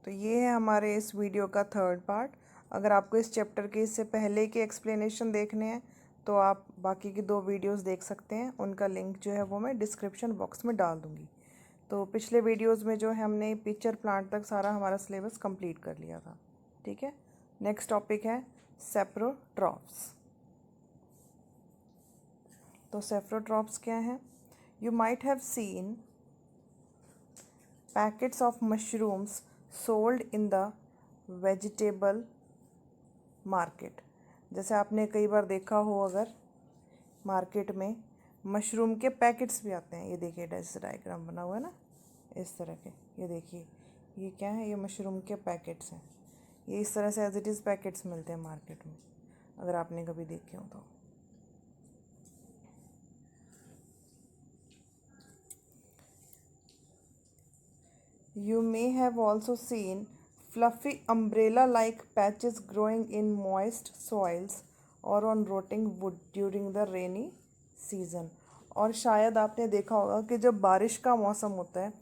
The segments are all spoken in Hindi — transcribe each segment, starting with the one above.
तो ये है हमारे इस वीडियो का थर्ड पार्ट। अगर आपको इस चैप्टर के इससे पहले के एक्सप्लेनेशन देखने हैं तो आप बाकी की 2 वीडियोस देख सकते हैं। उनका लिंक जो है वो मैं डिस्क्रिप्शन बॉक्स में डाल दूँगी। तो पिछले वीडियोस में जो है हमने पिक्चर प्लांट तक सारा हमारा सिलेबस कंप्लीट कर लिया था। ठीक है, नेक्स्ट टॉपिक है सेप्रोट्रॉप्स। तो सेप्रोट्रॉप्स क्या है? You might have seen packets of mushrooms sold in the vegetable market. जैसे आपने कई बार देखा हो, अगर मार्केट में मशरूम के पैकेट्स भी आते हैं। ये देखिए जैसे डायग्राम बना हुआ है ना, इस तरह के। ये देखिए, ये क्या है? ये मशरूम के पैकेट्स हैं। ये इस तरह से एज इट इज़ पैकेट्स मिलते हैं मार्केट में, अगर आपने कभी देखे हो तो। You may have also seen fluffy umbrella-like patches growing in moist soils or on rotting wood during the rainy season। और शायद आपने देखा होगा कि जब बारिश का मौसम होता है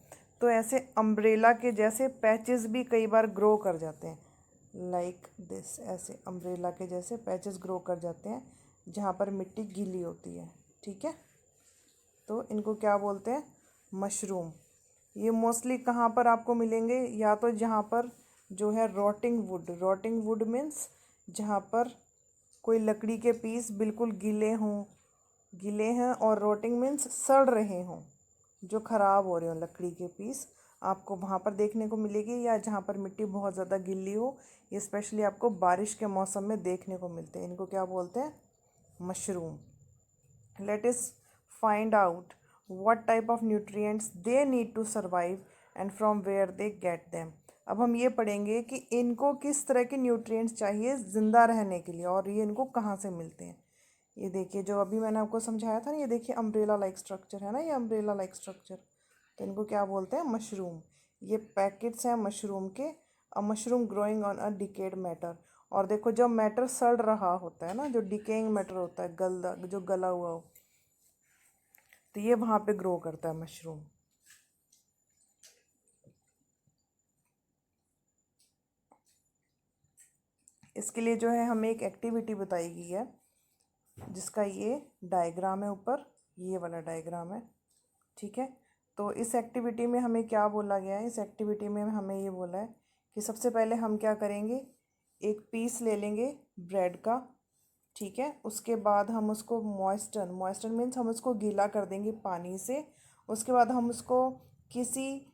तो ऐसे अम्ब्रेला के जैसे पैचेस भी कई बार ग्रो कर जाते हैं। लाइक दिस, ऐसे अम्ब्रेला के जैसे पैचेस ग्रो कर जाते हैं जहाँ पर मिट्टी गीली होती है। ठीक है, तो इनको क्या बोलते हैं? मशरूम। ये मोस्टली कहाँ पर आपको मिलेंगे? या तो जहाँ पर जो है रॉटिंग वुड मीन्स जहाँ पर कोई लकड़ी के पीस बिल्कुल गीले हैं, और रॉटिंग मीन्स सड़ रहे हों, जो ख़राब हो रहे हों लकड़ी के पीस, आपको वहाँ पर देखने को मिलेगी। या जहाँ पर मिट्टी बहुत ज़्यादा गीली हो, ये स्पेशली आपको बारिश के मौसम में देखने को मिलते हैं। इनको क्या बोलते हैं? Mushroom. Let us find out what type of nutrients they need to survive and from where they get them। अब हम ये पढ़ेंगे कि इनको किस तरह के न्यूट्रिएंट्स चाहिए ज़िंदा रहने के लिए, और ये इनको कहाँ से मिलते हैं। ये देखिए, जो अभी मैंने आपको समझाया था ना, ये देखिए अम्ब्रेला लाइक स्ट्रक्चर है ना, ये अम्ब्रेला लाइक स्ट्रक्चर। तो इनको क्या बोलते हैं? मशरूम। ये पैकेट्स हैं मशरूम के। A mushroom growing on a decayed matter. और देखो, जब मैटर सड़ रहा होता है ना, जो डिकेइंग मैटर होता है, जो गला हुआ हो, तो ये वहाँ पे ग्रो करता है मशरूम। इसके लिए जो है हमें एक एक्टिविटी बताई गई है, जिसका ये डायग्राम है ऊपर, ये वाला डायग्राम है। ठीक है, तो इस एक्टिविटी में हमें क्या बोला गया है? इस एक्टिविटी में हमें ये बोला है कि सबसे पहले हम क्या करेंगे, एक पीस ले लेंगे ब्रेड का। ठीक है, उसके बाद हम उसको मॉइस्चर मीन्स हम उसको गीला कर देंगे पानी से। उसके बाद हम उसको किसी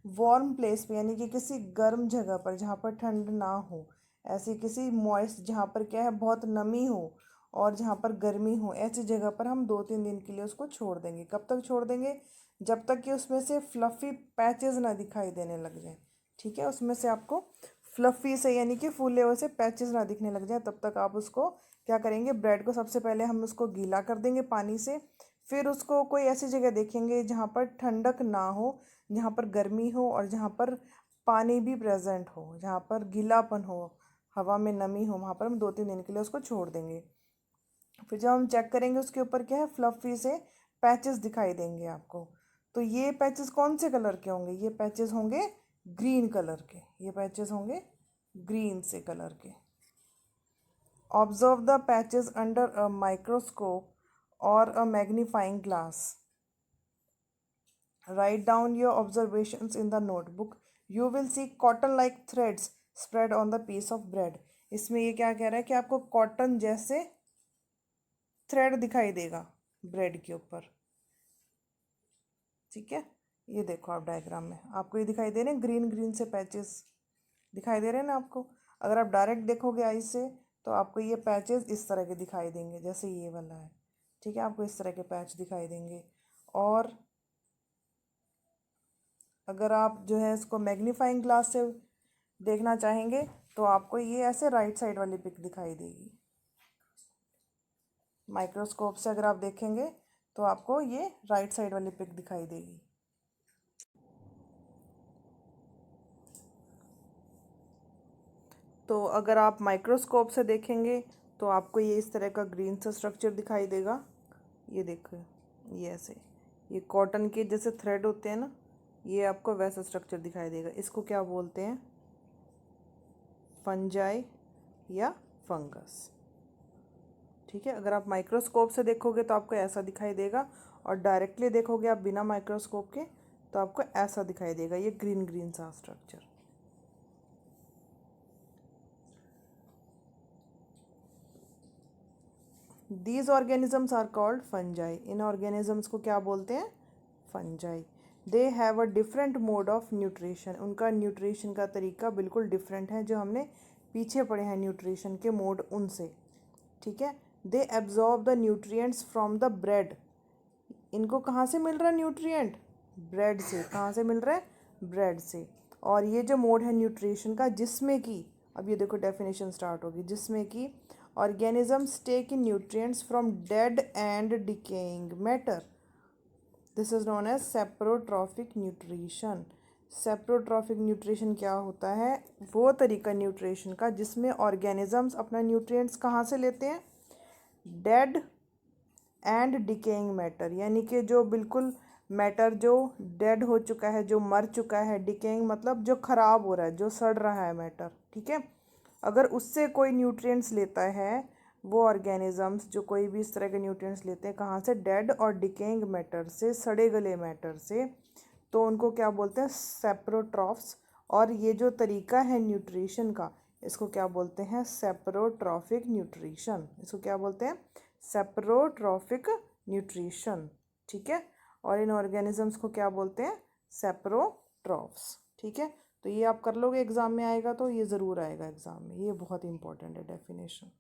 वार्म प्लेस पे, यानी कि किसी गर्म जगह पर जहाँ पर ठंड ना हो, ऐसी किसी मॉइस्ट जहाँ पर क्या है, बहुत नमी हो और जहाँ पर गर्मी हो, ऐसी जगह पर हम 2-3 दिन के लिए उसको छोड़ देंगे। कब तक छोड़ देंगे? जब तक कि उसमें से फ्लफ़ी पैचेस ना दिखाई देने लग जाए। ठीक है, उसमें से आपको फ्लफ़ी से, यानी कि फूले हुए से पैचेस ना दिखने लग जाए, तब तक आप उसको क्या करेंगे? ब्रेड को सबसे पहले हम उसको गीला कर देंगे पानी से। फिर उसको कोई ऐसी जगह देखेंगे जहाँ पर ठंडक ना हो, जहाँ पर गर्मी हो, और जहाँ पर पानी भी प्रेजेंट हो, जहाँ पर गीलापन हो, हवा में नमी हो, वहाँ पर हम 2-3 दिन के लिए उसको छोड़ देंगे। फिर जब हम चेक करेंगे, उसके ऊपर क्या है, फ्लफ़ी से पैचेस दिखाई देंगे आपको। तो ये पैचेस कौन से कलर के होंगे? ये पैचेस होंगे ग्रीन कलर के। ये पैचेस होंगे ग्रीन से कलर के। Observe the patches under a microscope और a magnifying glass. Write down your observations in the notebook. You will see cotton-like threads spread on the piece of bread। इसमें ये क्या कह रहा है कि आपको कॉटन जैसे थ्रेड दिखाई देगा ब्रेड के ऊपर। ठीक है, ये देखो आप डायग्राम में आपको ये दिखाई दे रहे हैं, ग्रीन ग्रीन से पैचेस दिखाई दे रहे हैं ना आपको। अगर आप डायरेक्ट देखोगे आई से तो आपको ये पैचेस इस तरह के दिखाई देंगे, जैसे ये वाला है। ठीक है, आपको इस तरह के पैच दिखाई देंगे। और अगर आप जो है इसको मैग्नीफाइंग ग्लास से देखना चाहेंगे तो आपको ये ऐसे राइट साइड वाली पिक दिखाई देगी। माइक्रोस्कोप से अगर आप देखेंगे तो आपको ये राइट साइड वाली पिक दिखाई देगी। तो अगर आप माइक्रोस्कोप से देखेंगे तो आपको ये इस तरह का ग्रीन सा स्ट्रक्चर दिखाई देगा। ये देखो, ये ऐसे, ये कॉटन के जैसे थ्रेड होते हैं ना, ये आपको वैसा स्ट्रक्चर दिखाई देगा। इसको क्या बोलते हैं? फंजाई या फंगस। ठीक है, अगर आप माइक्रोस्कोप से देखोगे तो आपको ऐसा दिखाई देगा, और डायरेक्टली देखोगे आप बिना माइक्रोस्कोप के तो आपको ऐसा दिखाई देगा, ये ग्रीन ग्रीन सा structure. These organisms are called fungi. इन ऑर्गेनिजम्स को क्या बोलते हैं? Fungi. They have a different mode of nutrition. उनका न्यूट्रिशन का तरीका बिल्कुल डिफरेंट है, जो हमने पीछे पढ़े हैं न्यूट्रिशन के मोड उनसे। ठीक है, they absorb the nutrients from the bread. इनको कहाँ से मिल रहा है न्यूट्रिएंट? ब्रेड से। कहाँ से मिल रहा है? ब्रेड से। और ये जो मोड है न्यूट्रिशन का, जिसमें कि अब ये देखो डेफिनेशन स्टार्ट होगी, जिसमें कि organisms take in nutrients from dead and decaying matter. This is known as saprotrophic nutrition. Saprotrophic nutrition क्या होता है? वो तरीका न्यूट्रिशन का जिसमें ऑर्गेनिजम्स अपना न्यूट्रिएंट्स कहाँ से लेते हैं? डेड एंड डिकेइंग मैटर, यानी कि जो बिल्कुल मैटर जो डेड हो चुका है, जो मर चुका है, डिकेइंग मतलब जो खराब हो रहा है, जो सड़ रहा है मैटर। ठीक है, अगर उससे कोई न्यूट्रिएंट्स लेता है, वो ऑर्गेनिजम्स जो कोई भी इस तरह के न्यूट्रिएंट्स लेते हैं, कहाँ से? डेड और डिकेइंग मैटर से, सड़े गले मैटर से, तो उनको क्या बोलते हैं? सेप्रोट्रॉफ्स। और ये जो तरीका है न्यूट्रिशन का, इसको क्या बोलते हैं? Saprotrophic nutrition. इसको क्या बोलते हैं? Saprotrophic nutrition. ठीक है, और इन ऑर्गेनिजम्स को क्या बोलते हैं? सेप्रोट्रॉफ्स। ठीक है, तो ये आप कर लोगे, एग्जाम में आएगा, तो ये ज़रूर आएगा एग्जाम में, ये बहुत इंपॉर्टेंट है डेफिनेशन।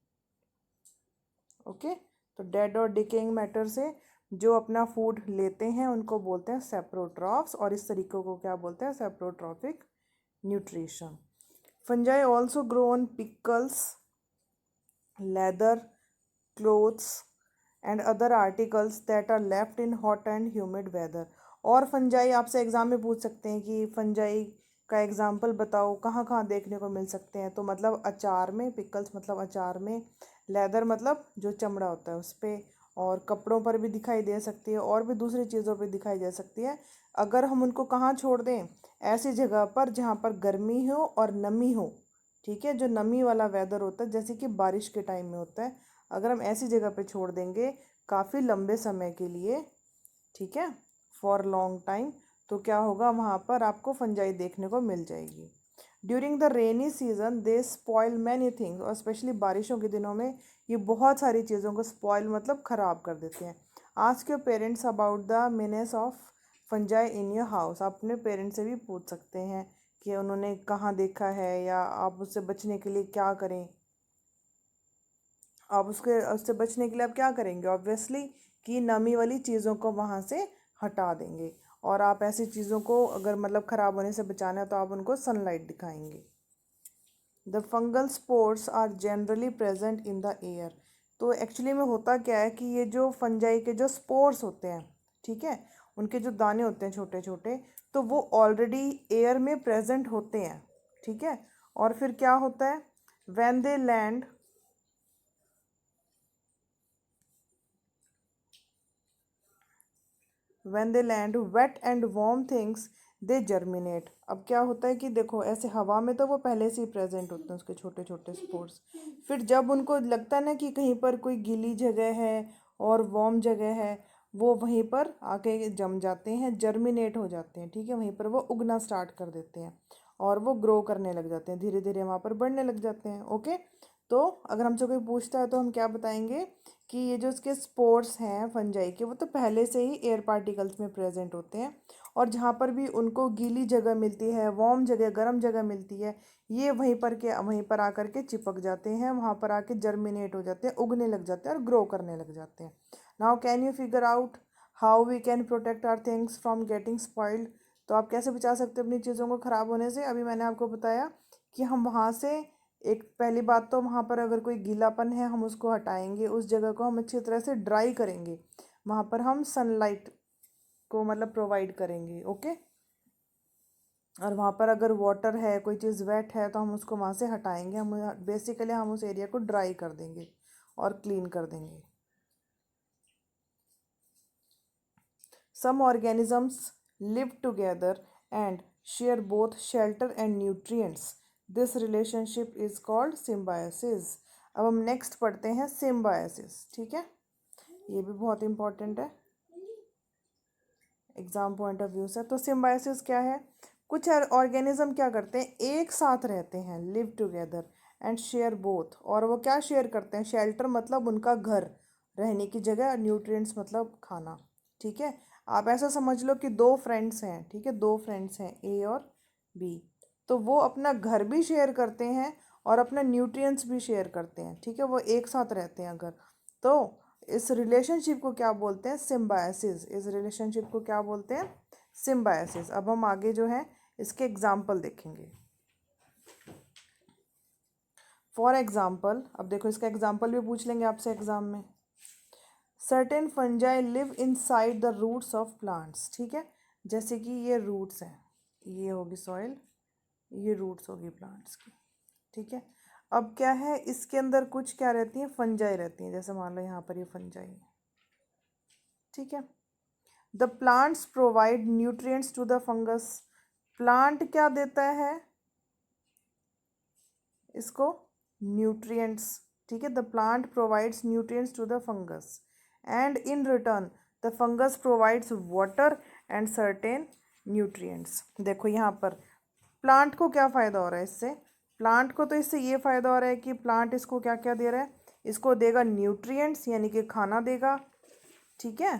ओके, तो डेड और डिकेइंग मैटर से जो अपना फूड लेते हैं उनको बोलते हैं सेप्रोट्रॉफ्स, और इस तरीके को क्या बोलते हैं? Saprotrophic nutrition. Fungi also grow on pickles, leather, clothes and other articles that are left in hot and humid weather. और फंजाई आपसे एग्जाम में पूछ सकते हैं कि फंजाई का एग्जाम्पल बताओ, कहाँ कहाँ देखने को मिल सकते हैं? तो मतलब अचार में, पिकल्स मतलब अचार में, लेदर मतलब जो चमड़ा होता है उस पर, और कपड़ों पर भी दिखाई दे सकती है, और भी दूसरी चीज़ों पर दिखाई दे सकती है। अगर हम उनको कहाँ छोड़ दें? ऐसी जगह पर जहाँ पर गर्मी हो और नमी हो। ठीक है, जो नमी वाला वेदर होता है, जैसे कि बारिश के टाइम में होता है, अगर हम ऐसी जगह पे छोड़ देंगे काफ़ी लंबे समय के लिए, ठीक है, फॉर लॉन्ग टाइम, तो क्या होगा? वहाँ पर आपको फंजाई देखने को मिल जाएगी। During the rainy season they spoil many things, और स्पेशली बारिशों के दिनों में ये बहुत सारी चीज़ों को स्पॉइल मतलब ख़राब कर देते हैं। Ask your parents about the menace of fungi in your house. आप अपने पेरेंट्स से भी पूछ सकते हैं कि उन्होंने कहाँ देखा है, या आप उससे बचने के लिए क्या करें। आप उससे बचने के लिए आप क्या करेंगे? ऑब्वियसली कि नमी वाली चीज़ों को वहाँ से हटा देंगे, और आप ऐसी चीज़ों को अगर मतलब ख़राब होने से बचाना है तो आप उनको सनलाइट दिखाएंगे। The fungal spores are generally present in the air. तो एक्चुअली में होता क्या है कि ये जो फंजाई के जो स्पोर्स होते हैं, ठीक है, उनके जो दाने होते हैं छोटे छोटे, तो वो ऑलरेडी एयर में प्रेजेंट होते हैं। ठीक है, और फिर क्या होता है? When they land, when they land wet and warm things they germinate। अब क्या होता है कि देखो, ऐसे हवा में तो वो पहले से ही प्रेजेंट होते हैं उसके छोटे छोटे स्पोर्स, फिर जब उनको लगता है ना कि कहीं पर कोई गीली जगह है और वार्म जगह है, वो वहीं पर आके जम जाते हैं, जर्मिनेट हो जाते हैं। ठीक है, वहीं पर वो उगना स्टार्ट कर देते हैं, और वो ग्रो करने लग जाते हैं, धीरे धीरे वहाँ पर बढ़ने लग जाते हैं। ओके, तो अगर हमसे कोई पूछता है तो हम क्या बताएंगे कि ये जो इसके स्पोर्स हैं फंजाई के, वो तो पहले से ही एयर पार्टिकल्स में प्रेजेंट होते हैं, और जहाँ पर भी उनको गीली जगह मिलती है, वार्म जगह, गर्म जगह मिलती है, ये वहीं पर आकर के चिपक जाते हैं, वहाँ पर आके जर्मिनेट हो जाते हैं, उगने लग जाते हैं और ग्रो करने लग जाते हैं। Now can you figure out how we can protect our things from getting spoiled. तो आप कैसे बचा सकते हैं अपनी चीज़ों को ख़राब होने से? अभी मैंने आपको बताया कि हम वहाँ से, एक पहली बात तो वहाँ पर अगर कोई गीलापन है हम उसको हटाएंगे, उस जगह को हम अच्छी तरह से ड्राई करेंगे, वहाँ पर हम सनलाइट को मतलब प्रोवाइड करेंगे। ओके, और वहाँ पर अगर वाटर है, कोई चीज़ वेट है, तो हम उसको वहाँ से हटाएंगे, हम बेसिकली हम उस एरिया को ड्राई कर देंगे और क्लीन कर देंगे। Some organisms live together and share both shelter and nutrients. This relationship is called symbiosis. अब हम नेक्स्ट पढ़ते हैं सिम्बायोसिस, ठीक है, ये भी बहुत इंपॉर्टेंट है एग्जाम पॉइंट ऑफ व्यू से। तो सिम्बायोसिस क्या है? कुछ ऑर्गेनिज्म क्या करते हैं, एक साथ रहते हैं, live together and share both. और वो क्या शेयर करते हैं? शेल्टर मतलब उनका घर, रहने की जगह, और न्यूट्रिएंट्स मतलब खाना, ठीक है। आप ऐसा समझ लो कि दो फ्रेंड्स हैं, ठीक है, दो फ्रेंड्स हैं ए और बी, तो वो अपना घर भी शेयर करते हैं और अपना न्यूट्रिएंट्स भी शेयर करते हैं, ठीक है, वो एक साथ रहते हैं अगर। तो इस रिलेशनशिप को क्या बोलते हैं? सिम्बायोसिस। इस रिलेशनशिप को क्या बोलते हैं? सिम्बायोसिस। अब हम आगे जो है इसके एग्जाम्पल देखेंगे। फॉर एग्जाम्पल, अब देखो इसका एग्जाम्पल भी पूछ लेंगे आपसे एग्जाम में। Certain fungi live inside the roots of plants, ठीक है, जैसे कि ये रूट्स हैं, ये होगी सॉइल, ये रूट्स होगी प्लांट्स की, ठीक है। अब क्या है, इसके अंदर कुछ क्या रहती हैं? फंजाई रहती हैं, जैसे मान लो यहाँ पर ये फंजाई है, ठीक है। The plants provide nutrients to the fungus. Plant क्या देता है इसको? न्यूट्रिएंट्स, ठीक है। The plant provides nutrients to the fungus and in return the fungus provides water and certain nutrients. देखो यहाँ पर प्लांट को क्या फ़ायदा हो रहा है इससे? प्लांट को तो इससे ये फ़ायदा हो रहा है कि प्लांट इसको क्या क्या दे रहा है? इसको देगा न्यूट्रिएंट्स, यानी कि खाना देगा, ठीक है,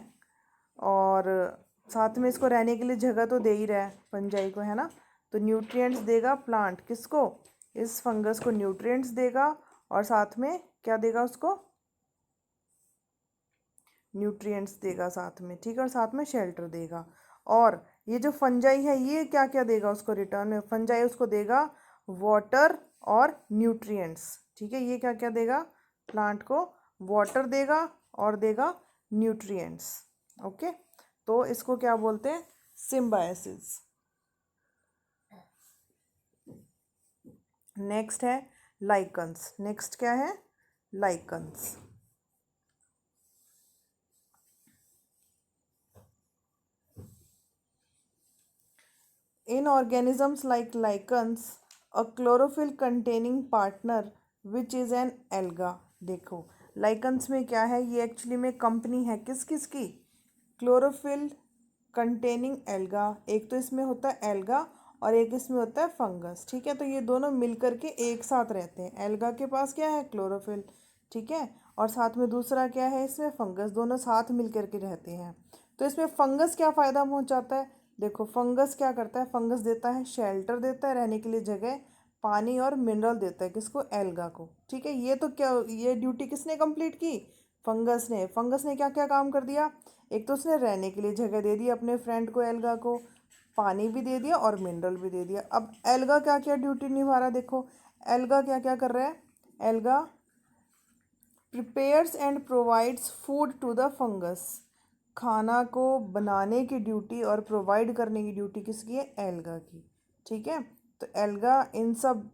और साथ में इसको रहने के लिए जगह तो दे ही रहा है फंजाई को, है ना। तो न्यूट्रिएंट्स देगा प्लांट, किसको? इस फंगस को न्यूट्रिएंट्स देगा, और साथ में क्या देगा उसको? न्यूट्रिएंट्स देगा साथ में, ठीक है, और साथ में शेल्टर देगा। और ये जो फंजाई है ये क्या क्या देगा उसको रिटर्न में? फंजाई उसको देगा वाटर और न्यूट्रिएंट्स, ठीक है। ये क्या क्या देगा प्लांट को? वाटर देगा और देगा न्यूट्रिएंट्स, ओके। तो इसको क्या बोलते हैं? सिम्बायोसिस। नेक्स्ट है लाइकन्स। नेक्स्ट क्या है? Lichens. In organisms like lichens, a chlorophyll containing partner which is an alga। देखो लाइकन्स में क्या है, ये एक्चुअली में कंपनी है किस किस की? Chlorophyll containing alga. एक तो इसमें होता है एल्गा और एक इसमें होता है फंगस, ठीक है। तो ये दोनों मिलकर के एक साथ रहते हैं। एल्गा के पास क्या है? क्लोरोफिल, ठीक है, और साथ में दूसरा क्या है इसमें? फंगस। दोनों साथ मिलकर के रहते हैं। तो इसमें फंगस क्या फ़ायदा पहुंचाता है? देखो फंगस क्या करता है? फंगस देता है शेल्टर, देता है रहने के लिए जगह, पानी और मिनरल देता है, किसको? एल्गा को, ठीक है। ये तो क्या, ये ड्यूटी किसने कंप्लीट की? फंगस ने। फंगस ने क्या क्या काम कर दिया? एक तो उसने रहने के लिए जगह दे दी अपने फ्रेंड को एल्गा को, पानी भी दे दिया और मिनरल भी दे दिया। अब एल्गा क्या क्या ड्यूटी निभा रहा है? देखो एल्गा क्या क्या कर रहा है? Algae prepares and provides food to the fungus. खाना को बनाने की ड्यूटी और प्रोवाइड करने की ड्यूटी किसकी है? एल्गा की, ठीक है। तो एल्गा इन सब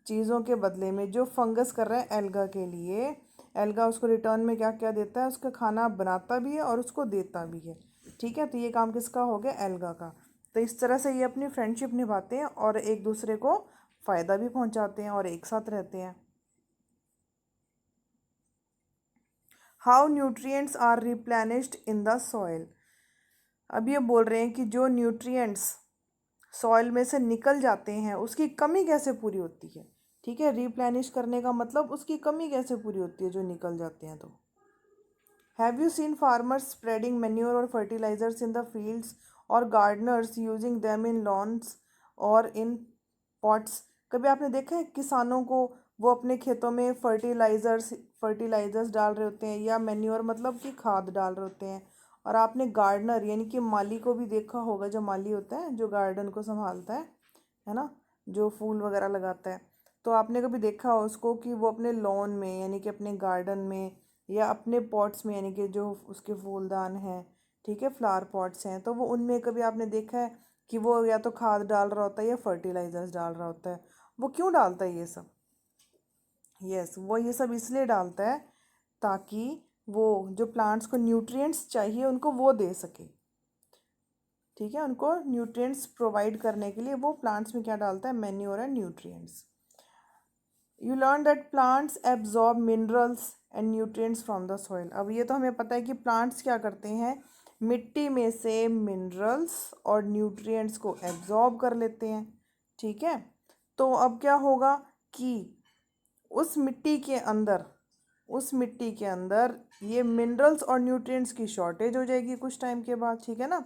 चीज़ों के बदले में जो फंगस कर रहा है एल्गा के लिए, एल्गा उसको रिटर्न में क्या क्या देता है? उसका खाना बनाता भी है और उसको देता भी है, ठीक है। तो ये काम किसका हो गया? एल्गा का। तो इस तरह से ये अपनी फ्रेंडशिप निभाते हैं और एक दूसरे को फ़ायदा भी पहुंचाते हैं और एक साथ रहते हैं। How nutrients are replenished in the soil. अब ये बोल रहे हैं कि जो न्यूट्रिएंट्स सॉइल में से निकल जाते हैं उसकी कमी कैसे पूरी होती है, ठीक है। रिप्लेनिश करने का मतलब उसकी कमी कैसे पूरी होती है जो निकल जाते हैं। तो have you seen farmers spreading manure और फर्टिलाइजर्स इन द फील्ड्स और gardeners using them in lawns और इन पॉट्स। कभी आपने देखा है किसानों को वो अपने खेतों में फर्टिलाइजर्स डाल रहे होते हैं, या मैन्योर मतलब कि खाद डाल रहे होते हैं। और आपने गार्डनर यानी कि माली को भी देखा होगा, जो माली होता है जो गार्डन को संभालता है ना, जो फूल वगैरह लगाता है। तो आपने कभी देखा हो उसको कि वो अपने लॉन में यानी कि अपने गार्डन में या अपने पॉट्स में, यानी कि जो उसके फूलदान हैं, ठीक है, फ्लावर पॉट्स हैं, तो वो उनमें कभी आपने देखा है कि वो या तो खाद डाल रहा होता है या फर्टिलाइजर्स डाल रहा होता है? वो क्यों डालता है ये सब? यस, वो ये सब इसलिए डालता है ताकि वो जो प्लांट्स को न्यूट्रिएंट्स चाहिए उनको वो दे सके। ठीक है, उनको न्यूट्रिएंट्स प्रोवाइड करने के लिए वो प्लांट्स में क्या डालता है, manure and nutrients. You learn that plants absorb minerals and nutrients from the soil. अब ये तो हमें पता है कि प्लांट्स क्या करते हैं, मिट्टी में से मिनरल्स और न्यूट्रिएंट्स को एब्जॉर्ब कर लेते हैं। ठीक है, तो अब क्या होगा कि उस मिट्टी के अंदर ये मिनरल्स और न्यूट्रिएंट्स की शॉर्टेज हो जाएगी कुछ टाइम के बाद। ठीक है ना,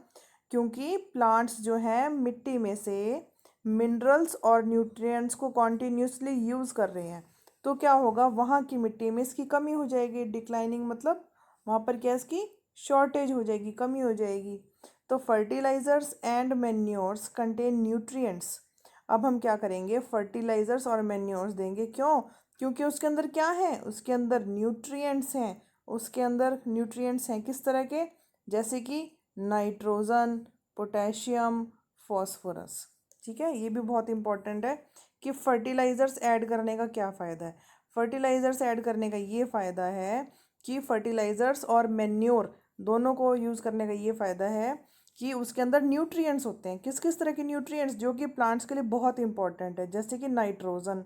क्योंकि प्लांट्स जो है मिट्टी में से मिनरल्स और न्यूट्रिएंट्स को कॉन्टिन्यूसली यूज़ कर रहे हैं, तो क्या होगा, वहाँ की मिट्टी में इसकी कमी हो जाएगी। डिक्लाइनिंग मतलब वहाँ पर क्या, इसकी शॉर्टेज हो जाएगी, कमी हो जाएगी। तो fertilizers and manures contain nutrients. अब हम क्या करेंगे, फर्टिलाइजर्स और मैन्योर्स देंगे। क्यों? क्योंकि उसके अंदर क्या है, उसके अंदर न्यूट्रिएंट्स हैं। उसके अंदर न्यूट्रिएंट्स हैं किस तरह के, जैसे कि नाइट्रोजन, पोटेशियम, फॉस्फोरस। ठीक है, ये भी बहुत इंपॉर्टेंट है कि फर्टिलाइजर्स ऐड करने का क्या फ़ायदा है। फर्टिलाइजर्स ऐड करने का ये फ़ायदा है कि फर्टिलाइजर्स और मैन्योर दोनों को यूज़ करने का ये फ़ायदा है कि उसके अंदर न्यूट्रिएंट्स होते हैं। किस किस तरह के न्यूट्रिएंट्स, जो कि प्लांट्स के लिए बहुत इंपॉर्टेंट है, जैसे कि नाइट्रोजन।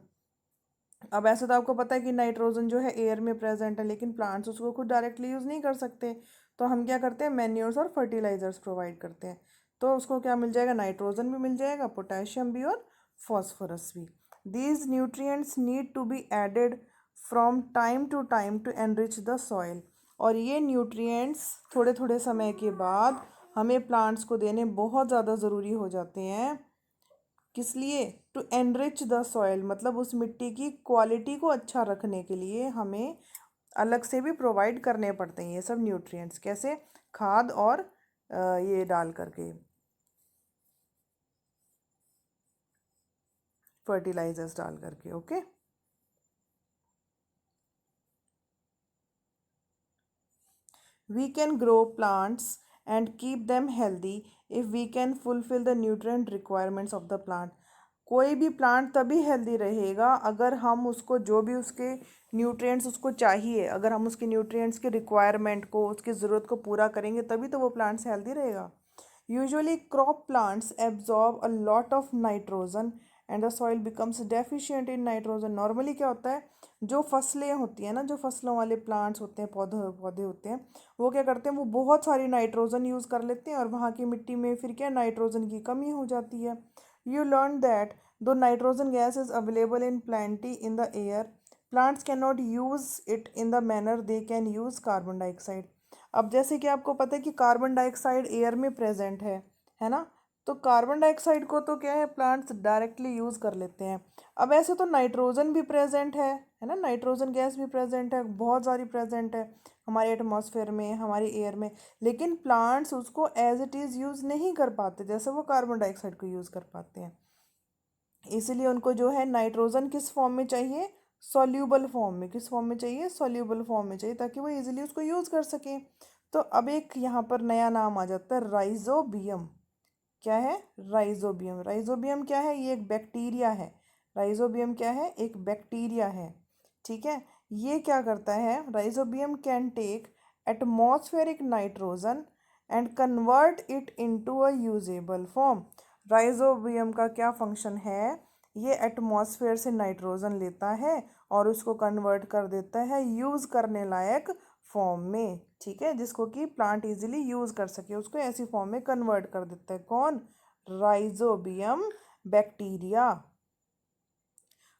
अब ऐसे तो आपको पता है कि नाइट्रोजन जो है एयर में प्रेजेंट है, लेकिन प्लांट्स उसको खुद डायरेक्टली यूज़ नहीं कर सकते, तो हम क्या करते हैं, मैन्योर्स और फर्टिलाइजर्स प्रोवाइड करते हैं। तो उसको क्या मिल जाएगा, नाइट्रोजन भी मिल जाएगा, पोटेशियम भी और फॉस्फोरस भी। These nutrients need to be added from time to enrich the soil. और ये न्यूट्रिएंट्स थोड़े थोड़े समय के बाद हमें प्लांट्स को देने बहुत ज़्यादा ज़रूरी हो जाते हैं। किस लिए, टू एनरिच द सॉइल, मतलब उस मिट्टी की क्वालिटी को अच्छा रखने के लिए हमें अलग से भी प्रोवाइड करने पड़ते हैं ये सब न्यूट्रिएंट्स। कैसे, खाद और ये डाल करके, फर्टिलाइजर्स डाल करके। Okay, we can grow plants and keep them healthy if we can fulfill the nutrient requirements of the plant। कोई भी प्लांट तभी हेल्दी रहेगा अगर हम उसको, जो भी उसके न्यूट्रिएंट्स उसको चाहिए, अगर हम उसके न्यूट्रिएंट्स की रिक्वायरमेंट को, उसकी ज़रूरत को पूरा करेंगे, तभी तो वो प्लांट्स हेल्दी रहेगा। Usually crop plants absorb a lot of nitrogen and the soil becomes deficient in nitrogen. Normally क्या होता है, जो फसलें होती हैं ना, जो फसलों वाले प्लांट्स होते हैं, पौधे पौधे होते हैं, वो क्या करते हैं, वो बहुत सारी नाइट्रोजन यूज़ कर लेते हैं और वहाँ की मिट्टी में फिर क्या, नाइट्रोजन की कमी हो जाती है। यू लर्न दैट दो nitrogen gas is available in plenty in the air, plants can not use it in the manner they can use carbon dioxide. अब जैसे कि आपको पता है कि कार्बन डाइऑक्साइड एयर में प्रेजेंट है ना, तो कार्बन डाइऑक्साइड को तो क्या है, प्लांट्स डायरेक्टली यूज़ कर लेते हैं। अब ऐसे तो नाइट्रोजन भी प्रेजेंट है ना, नाइट्रोजन गैस भी प्रेजेंट है, बहुत सारी प्रेजेंट है हमारे एटमॉस्फेयर में, हमारी एयर में, लेकिन प्लांट्स उसको एज इट इज़ यूज़ नहीं कर पाते जैसे वो कार्बन डाइऑक्साइड को यूज़ कर पाते हैं। इसीलिए उनको जो है नाइट्रोजन किस फॉर्म में चाहिए, सॉल्यूबल फॉर्म में। किस फॉर्म में चाहिए, सॉल्यूबल फॉर्म में चाहिए, ताकि वो इजीली उसको यूज़ कर सकें। तो अब एक यहाँ पर नया नाम आ जाता है, राइजोबियम। क्या है, राइजोबियम। राइजोबियम क्या है, ये एक बैक्टीरिया है। राइजोबियम क्या है, एक बैक्टीरिया है। ठीक है, ये क्या करता है, rhizobium can take atmospheric nitrogen and convert it into a usable form. Rhizobium का क्या फंक्शन है, ये एटमॉस्फेयर से नाइट्रोजन लेता है और उसको कन्वर्ट कर देता है यूज़ करने लायक फॉर्म में। ठीक है, जिसको कि प्लांट इजीली यूज़ कर सके, उसको ऐसी फॉर्म में कन्वर्ट कर देता है। कौन, rhizobium bacteria.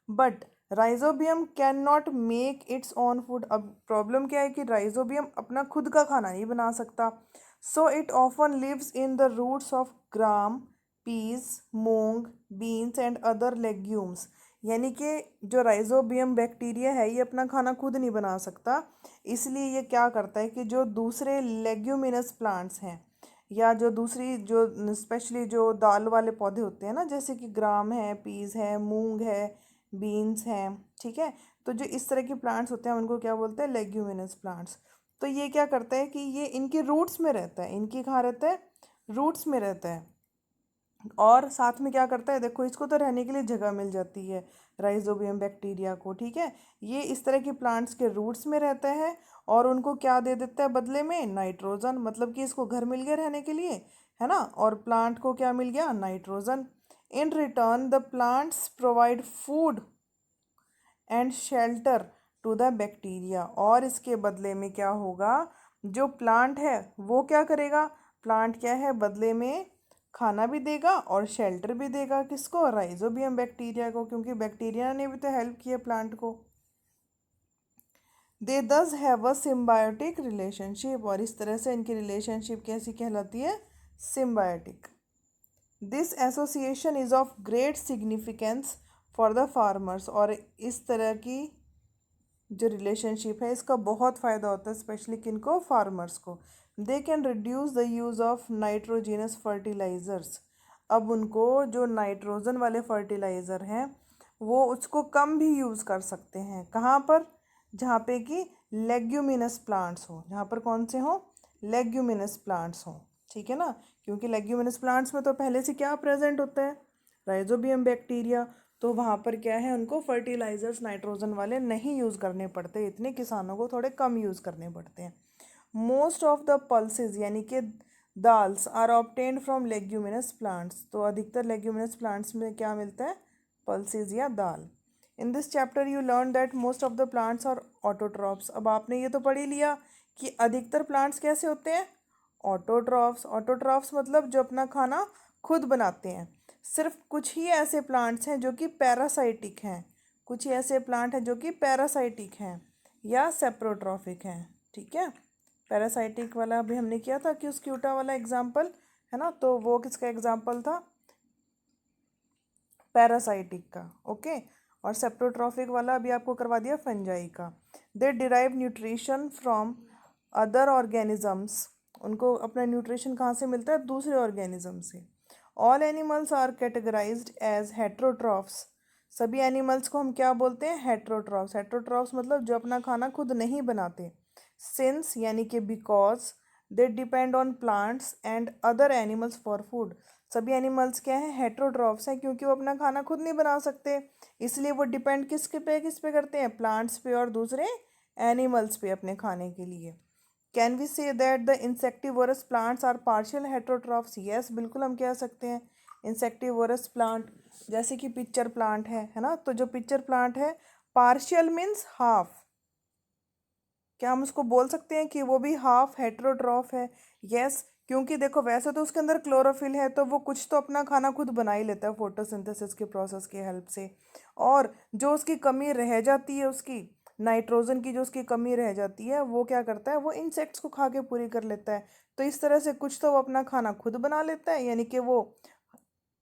But rhizobium can not make its own food. अब प्रॉब्लम क्या है कि राइजोबियम अपना खुद का खाना नहीं बना सकता। So it often lives in the roots of gram, peas, moong, beans and other legumes. यानी कि जो राइजोबियम बैक्टीरिया है ये अपना खाना खुद नहीं बना सकता, इसलिए ये क्या करता है कि जो दूसरे लेग्यूमिनस प्लांट्स हैं, या जो दूसरी, जो स्पेशली जो दाल वाले पौधे होते हैं ना, जैसे कि ग्राम है, पीज है, मूंग है, बीन्स हैं, ठीक है, तो जो इस तरह के प्लांट्स होते हैं उनको क्या बोलते हैं, लेग्यूमिनस प्लांट्स। तो ये क्या करता है कि ये इनके रूट्स में रहता है, इनकी कहाँ रहता है, रूट्स में रहता है। और साथ में क्या करता है, देखो इसको तो रहने के लिए जगह मिल जाती है राइजोबियम बैक्टीरिया को। ठीक है, ये इस तरह के प्लांट्स के रूट्स में रहता है और उनको क्या दे देता है बदले में, नाइट्रोजन। मतलब कि इसको घर मिल गया रहने के लिए, है ना, और प्लांट को क्या मिल गया, nitrogen. In return the plants provide food and shelter to the bacteria. और इसके बदले में क्या होगा, जो प्लांट है वो क्या करेगा, प्लांट क्या है बदले में खाना भी देगा और शेल्टर भी देगा, किसको, राइजोबियम बैक्टीरिया को, क्योंकि बैक्टीरिया ने भी तो हेल्प की है प्लांट को। दे दस हैव अ सिम्बायोटिक रिलेशनशिप, और इस तरह से इनकी रिलेशनशिप कैसी कहलाती है, symbiotic. This association is of great significance for the farmers, और इस तरह की जो रिलेशनशिप है इसका बहुत फ़ायदा होता है स्पेशली किनको, फार्मर्स को। They can reduce the use of nitrogenous fertilizers, अब उनको जो नाइट्रोजन वाले फर्टिलाइज़र हैं वो उसको कम भी यूज़ कर सकते हैं, कहाँ पर, जहाँ पे कि लेग्यूमिनस प्लांट्स हो, जहाँ पर कौन से हों, लेग्यूमिनस प्लांट्स हों, ठीक है ना, क्योंकि लेग्यूमिनस प्लांट्स में तो पहले से क्या प्रेजेंट होता है, राइजोबियम बैक्टीरिया, तो वहाँ पर क्या है, उनको फर्टिलाइजर्स नाइट्रोजन वाले नहीं यूज़ करने पड़ते, इतने किसानों को थोड़े कम यूज़ करने पड़ते हैं। मोस्ट ऑफ द पल्सेस यानी कि dals are obtained from leguminous plants, तो अधिकतर लेग्यूमिनस प्लांट्स में क्या मिलता है, पल्सेस या दाल। In this chapter you learn that most of the plants are autotrophs, अब आपने ये तो पढ़ ही लिया कि अधिकतर प्लांट्स कैसे होते हैं, ऑटोट्रॉफ्स। ऑटोट्रॉफ्स मतलब जो अपना खाना खुद बनाते हैं। सिर्फ कुछ ही ऐसे प्लांट्स हैं जो कि पैरासाइटिक हैं, कुछ ही ऐसे प्लांट हैं जो कि पैरासाइटिक हैं या सेप्रोट्रॉफिक हैं, ठीक है। पैरासाइटिक वाला अभी हमने किया था कि क्यूटा वाला एग्जाम्पल, है ना, तो वो किसका एग्जाम्पल था, पैरासाइटिक का, ओके। और सेप्रोट्रॉफिक वाला अभी आपको करवा दिया फंजाई का। They derive nutrition from other organisms, उनको अपना न्यूट्रिशन कहाँ से मिलता है, दूसरे ऑर्गेनिज्म से। All animals are categorized as heterotrophs, सभी एनिमल्स को हम क्या बोलते हैं, हेट्रोट्रॉफ्स। हेट्रोट्रॉफ्स मतलब जो अपना खाना खुद नहीं बनाते। सिंस यानी कि because they depend on plants and other animals for food, सभी एनिमल्स क्या है, हेट्रोट्रॉफ्स हैं, क्योंकि वो अपना खाना खुद नहीं बना सकते, इसलिए वो डिपेंड किस पे करते हैं, प्लांट्स पे और दूसरे एनिमल्स पे अपने खाने के लिए। Can we say that the insectivorous plants are partial heterotrophs, yes बिल्कुल हम कह सकते हैं। इंसेक्टिवोरस प्लांट जैसे कि पिक्चर प्लांट है ना, तो जो पिक्चर प्लांट है पार्शियल मीन्स हाफ, क्या हम उसको बोल सकते हैं कि वो भी हाफ हेट्रोट्रॉफ है, यस, क्योंकि देखो वैसे तो उसके अंदर क्लोरोफिल है तो वो कुछ तो अपना खाना खुद बना ही लेता है फोटोसिंथेसिस के प्रोसेस की हेल्प से, और जो उसकी कमी रह जाती है, उसकी नाइट्रोजन की जो उसकी कमी रह जाती है वो क्या करता है, वो इंसेक्ट्स को खा के पूरी कर लेता है। तो इस तरह से कुछ तो वो अपना खाना खुद बना लेता है, यानी कि वो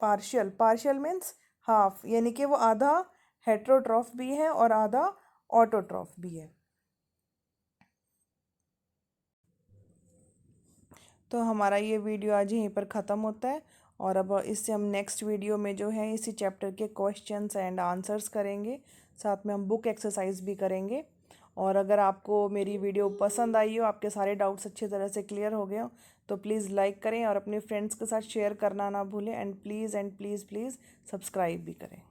पार्शियल, पार्शियल मीन्स हाफ, यानी कि वो आधा हेट्रोट्रॉफ भी है और आधा ऑटोट्रॉफ भी है। तो हमारा ये वीडियो आज यहीं पर ख़त्म होता है, और अब इससे हम नेक्स्ट वीडियो में जो है इसी चैप्टर के क्वेश्चंस एंड आंसर्स करेंगे, साथ में हम बुक एक्सरसाइज भी करेंगे। और अगर आपको मेरी वीडियो पसंद आई हो, आपके सारे डाउट्स अच्छी तरह से क्लियर हो गए हो, तो प्लीज़ लाइक करें और अपने फ्रेंड्स के साथ शेयर करना ना भूलें, एंड प्लीज़ सब्सक्राइब भी करें।